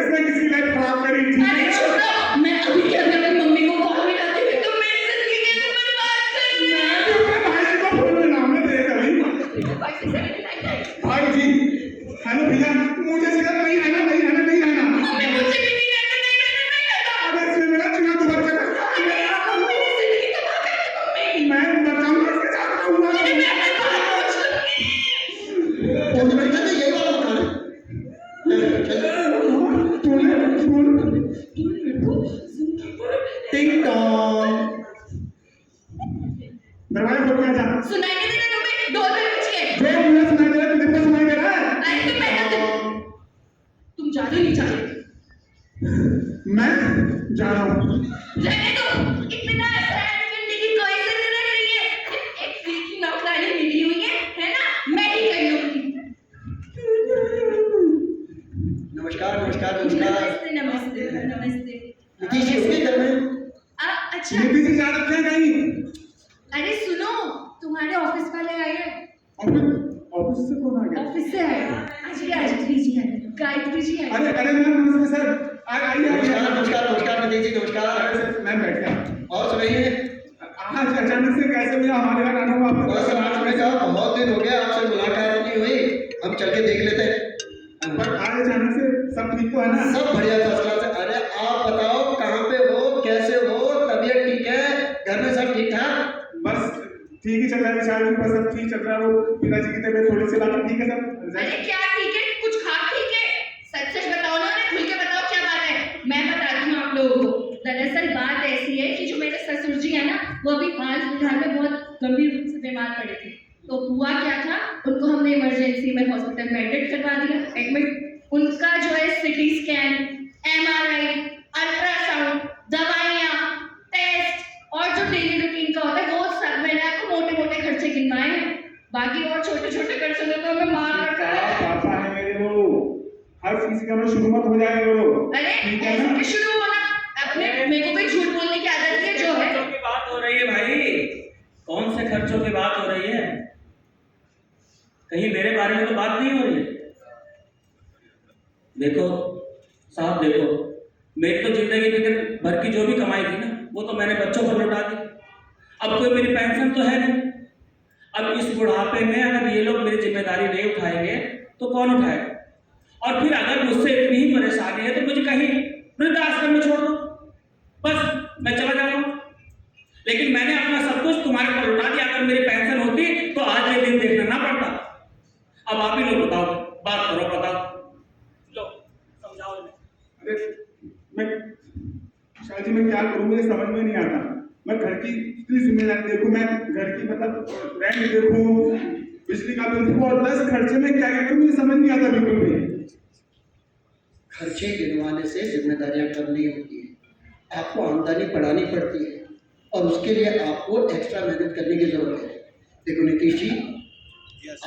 किसने किसी की लाइफ खराब करी? अरे छोड़ो, मैं अभी क्या अपनी मम्मी को कॉल मिलाती हूँ, तुम मेरी जिंदगी कैसे बर्बाद कर रही हो? मैं तो अपने भाई को फोन में नाम दे कभी। भाई जी, हेलो भैया, मुझे सिर्फ नहीं रहना, नहीं रहना, नहीं रहना। मम्मी मुझसे भी नहीं रहना, नहीं रहना, नहीं रहना। अगर इसमें मेरा चुनाव दोबारा चला, मेरी जिंदगी तबाह कर दी मम्मी। मैं बचाऊंगा, इसके साथ रहूंगा। अरे मैं अपने बाल पूछ लूंगी। फोन में कहते यही वाला बताना। टिंग टॉन्ग। दरवाजा खोल के आ जा। सुनाई नहीं देता तुम्हें? डोर बेल बजी है। जो मुझे सुनाई दे रहा है, तुझे क्या सुनाई दे रहा है? अरे तुम मेहनत, तुम जा रहे हो नहीं जा रहे? मैं जा रहा हूँ। रहने दो, इतना आसान जिंदगी कोई जरूरत नहीं है। एक फ्री की नौकरानी मिली हुई है ना? मैं ही कर लूंगी। नमस्कार नमस्कार नमस्कार। नमस्ते नमस्ते नमस्ते। नीतीश जी उसके घर में? अच्छा, नीति जी जा रखे हैं कहीं? अरे सुनो, तुम्हारे ऑफिस वाले आए हैं। ऑफिस से कौन आ गया? ऑफिस से आए। आज गायत्री जी है, गायत्री जी है। अरे अरे मैम नमस्ते सर, आइए नमस्कार नमस्कार नमस्कार नीतीश जी नमस्कार। मैम बैठ गया। और सुनाइए। आज अचानक से कैसे मिला हमारे यहाँ आना हुआ आपको? बस आज मैंने कहा बहुत दिन हो गया आपसे मुलाकात नहीं हुई, हम चल के देख लेते हैं। पर आज अचानक से सब ठीक तो है ना? सब बढ़िया फर्स्ट क्लास है। अरे आप बताओ कहाँ पे हो, कैसे हो, तबीयत ठीक है, घर में सब ठीक ठाक? बस ठीक ही चल रहा है विशाल जी, बस सब ठीक चल रहा है। वो पिताजी की तबीयत थोड़ी सी बात ठीक है सब। अरे क्या ठीक है? कुछ खास ठीक है? सच सच बताओ ना, खुल के बताओ क्या बात है। मैं बताती हूँ आप लोगों को। दरअसल बात ऐसी है कि जो मेरे ससुर जी है ना, वो अभी हाल फिलहाल में बहुत गंभीर रूप से बीमार पड़े थे। तो हुआ क्या था, उनको हमने इमरजेंसी में हॉस्पिटल में एडमिट करवा दिया। एडमिट उनका जो है सिटी स्कैन, एमआरआई, अल्ट्रासाउंड, दवाइयाँ, टेस्ट और जो डेली रूटीन का होता है वो सब मैंने आपको मोटे मोटे खर्चे गिनवाए हैं। बाकी और छोटे छोटे खर्चों में तो हमें मार रखा है। पापा है मेरे वो, हर चीज का शुरू मत हो जाएगा वो। अरे ठीक है ऐसे ना? के शुरू होना, अपने मेरे को कोई झूठ बोलने की आदत है जो है। खर्चों की बात हो रही है भाई, कौन से खर्चों की बात हो रही है? कहीं मेरे बारे में तो बात नहीं हो रही है। देखो साहब, देखो मेरी तो जिंदगी में भर की जो भी कमाई थी ना, वो तो मैंने बच्चों को लौटा दी। अब कोई मेरी पेंशन तो है नहीं। अब इस बुढ़ापे में अगर ये लोग मेरी जिम्मेदारी नहीं उठाएंगे तो कौन उठाएगा? और फिर अगर मुझसे इतनी ही परेशानी है तो मुझे कहीं वृद्धाश्रम में छोड़ दो, बस मैं चला जाऊंगा। लेकिन मैंने अपना सब कुछ तुम्हारे पर लौटा दिया। अगर मेरी पेंशन होती तो आज ये दिन देखना ना पड़ता। अब आप ही लोग बताओ, बात करो, बताओ, लो समझाओ इन्हें। अरे मैं शायद जी मैं क्या करूँ, मुझे समझ में नहीं आता। मैं घर की इतनी जिम्मेदारी देखूं, मैं घर की मतलब रेंट देखूं, बिजली का बिल देखूं और 10 खर्चे में क्या क्या करूं, मुझे समझ नहीं आता बिल्कुल भी। खर्चे गिनवाने से जिम्मेदारियां कम नहीं होती है, आपको आमदनी बढ़ानी पड़ती है और उसके लिए आपको एक्स्ट्रा मेहनत करने की जरूरत है। देखो नीतीश जी,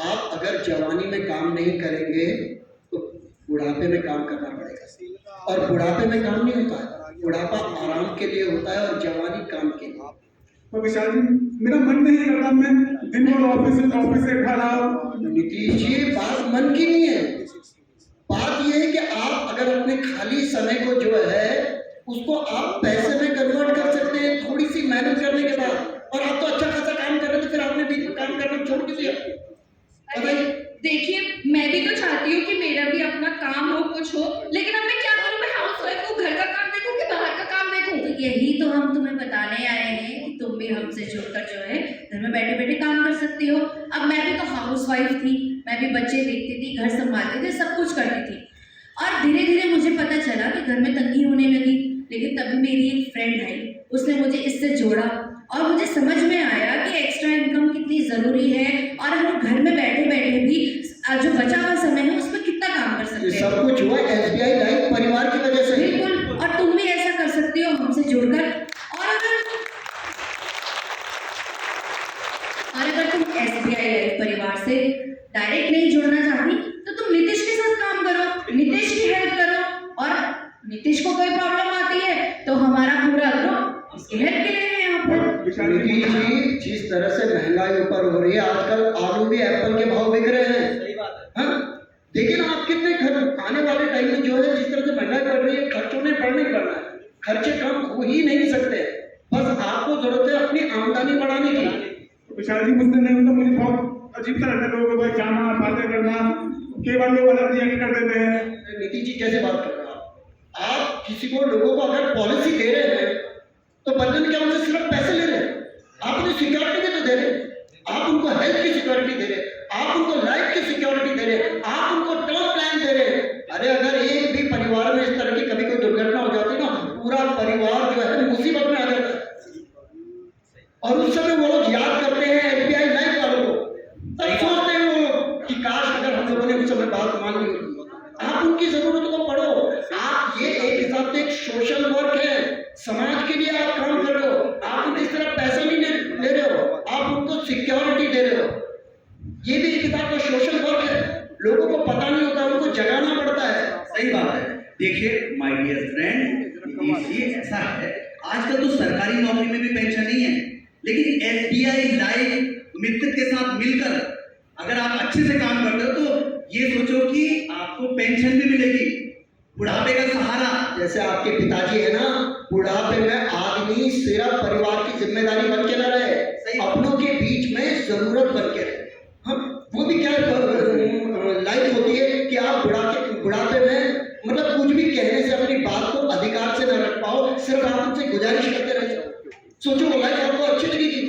आप अगर जवानी में काम नहीं करेंगे तो बुढ़ापे में काम करना पड़ेगा, और बुढ़ापे में काम नहीं होता है। बुढ़ापा आराम के लिए होता है और जवानी काम के लिए। तो विशाल जी मेरा मन नहीं करता, मैं दिन भर ऑफिस से घर आओ। नीतीश जी बात मन की नहीं है, बात यह है कि आप अगर अपने खाली समय को जो है उसको आप पैसे में कन्वर्ट कर सकते हैं थोड़ी सी मेहनत करने के बाद। और आप तो अच्छा खासा काम कर रहे थे, फिर आपने बीच में काम करना छोड़ क्यों दिया? अरे देखिए, मैं भी तो चाहती हूँ कि मेरा भी अपना काम हो, कुछ हो, लेकिन अब मैं क्या करूँ? मैं हाउसवाइफ हूँ, घर का काम देखूँ कि बाहर का काम देखूँ? तो यही तो हम तुम्हें बताने आए हैं कि तुम भी हमसे जुड़कर जो है घर में बैठे बैठे काम कर सकती हो। अब मैं भी तो हाउसवाइफ थी, मैं भी बच्चे देखती थी, घर संभालती थी, सब कुछ करती थी। और धीरे धीरे मुझे पता चला कि घर में तंगी होने लगी। लेकिन तभी मेरी एक फ्रेंड आई, उसने मुझे इससे जोड़ा और मुझे समझ में आया कि एक्स्ट्रा इनकम कितनी ज़रूरी है और हम घर में बैठे बैठे भी जो बचा हुआ समय है उसमें कितना काम कर सकते ये हैं। सब कुछ हुआ SBI लाइफ परिवार की वजह से। बिल्कुल, और तुम भी ऐसा कर सकती हो हमसे जुड़कर। और अगर तुम SBI लाइफ परिवार से डायरेक्ट नहीं जुड़ना चाहती तो तुम नीतीश के साथ काम करो, नीतीश की हेल्प करो। और नीतीश को कोई प्रॉब्लम आती है तो हमारा पूरा ग्रुप उसकी हेल्प के लिए है यहाँ पर। नीतीश जी जिस तरह से महंगाई ऊपर हो रही है, आजकल आलू भी एप्पल के भाव बिक रहे हैं। सही बात है। हाँ, लेकिन आप कितने आने वाले टाइम में जो है जिस तरह से महंगाई बढ़ एनर्जी मुझसे नहीं होता, मुझे बहुत अजीब सा लगता है लोगों को जाना बातें करना, कई बार लोग अलग रिएक्ट कर देते हैं। नीतीश जी कैसे बात कर रहे हैं आप किसी को लोगों को अगर पॉलिसी दे रहे हैं तो बदले में क्या उनसे सिर्फ पैसे ले रहे हैं? आप उन्हें सिक्योरिटी भी तो दे रहे हैं, आप उनको हेल्थ की सिक्योरिटी दे रहे हैं, आप उनको लाइफ की सिक्योरिटी दे रहे हैं, आप उनको टर्म प्लान दे रहे हैं। अरे अगर एक भी परिवार में इस तरह की कभी कोई दुर्घटना हो जाती ना, पूरा परिवार जो है मुसीबत में आ जाता है। और उस समय वो लोग याद करते हैं एसबीआई लाइफ वालों को, तब सोचते हैं वो लोग कि काश अगर हम लोगों ने उस समय बात मान ली होती। आप उनकी जरूरतों को पढ़ो। आप ये एक हिसाब से एक सोशल वर्क है, समाज के लिए आप काम कर रहे हो। आप उनकी तरफ पैसा नहीं ले रहे हो, आप उनको सिक्योरिटी दे रहे हो। ये भी एक हिसाब का सोशल वर्क है। लोगों को पता नहीं होता, उनको जगाना पड़ता है। सही बात है। देखिए my dear friend, Nitish ji ऐसा है, आजकल तो सरकारी नौकरी में भी पेंशन नहीं है, लेकिन एसबीआई लाइफ मित्र के साथ मिलकर अगर आप अच्छे से काम करते हो तो ये सोचो कि आपको पेंशन भी मिलेगी, बुढ़ापे का सहारा। जैसे आपके पिताजी है ना, बुढ़ापे में आदमी सिर्फ परिवार की जिम्मेदारी बन के न रहे, अपनों के बीच में जरूरत बन के रहे। हम वो भी क्या लाइफ होती है कि आप बुढ़ापे में मतलब कुछ भी कहने से अपनी बात को अधिकार से न रख पाओ, सिर्फ आप उनसे गुजारिश करते रह जाओ। सोचो वो लाइफ आपको अच्छी लगेगी।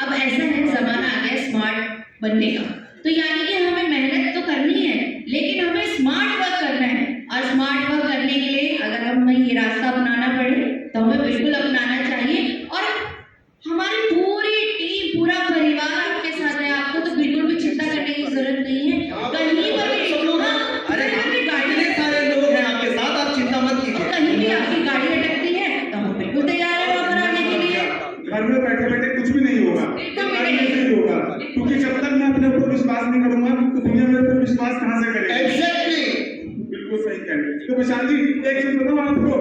अब ऐसा है, जमाना आ गया स्मार्ट बनने का, तो यानी कि हमें मेहनत तो करनी है लेकिन हमें स्मार्ट वर्क करना है। और स्मार्ट वर्क करने के लिए अगर हमें ये रास्ता अपनाना पड़े तो हमें बिल्कुल अपनाना चाहिए। और हमारी पूरी टीम, पूरा परिवार आपके साथ है, आपको तो बिल्कुल भी चिंता करने की जरूरत नहीं है। कहीं पर भी अरे इतने सारे लोग हैं आपके साथ, आप चिंता मत कीजिए। कहीं भी आपकी गाड़ी अटकती है तो हम बिल्कुल तैयार है वहाँ पर आने के लिए। घर में बैठे बैठे कुछ भी नहीं होगा, नहीं होगा, क्योंकि जब तक मैं अपने ऊपर विश्वास नहीं करूंगा तो दुनिया मेरे ऊपर विश्वास कहाँ से करेगी। एग्जैक्टली बिल्कुल सही कह रहे हैं। तो विशाल जी एक चीज बताऊं आपको,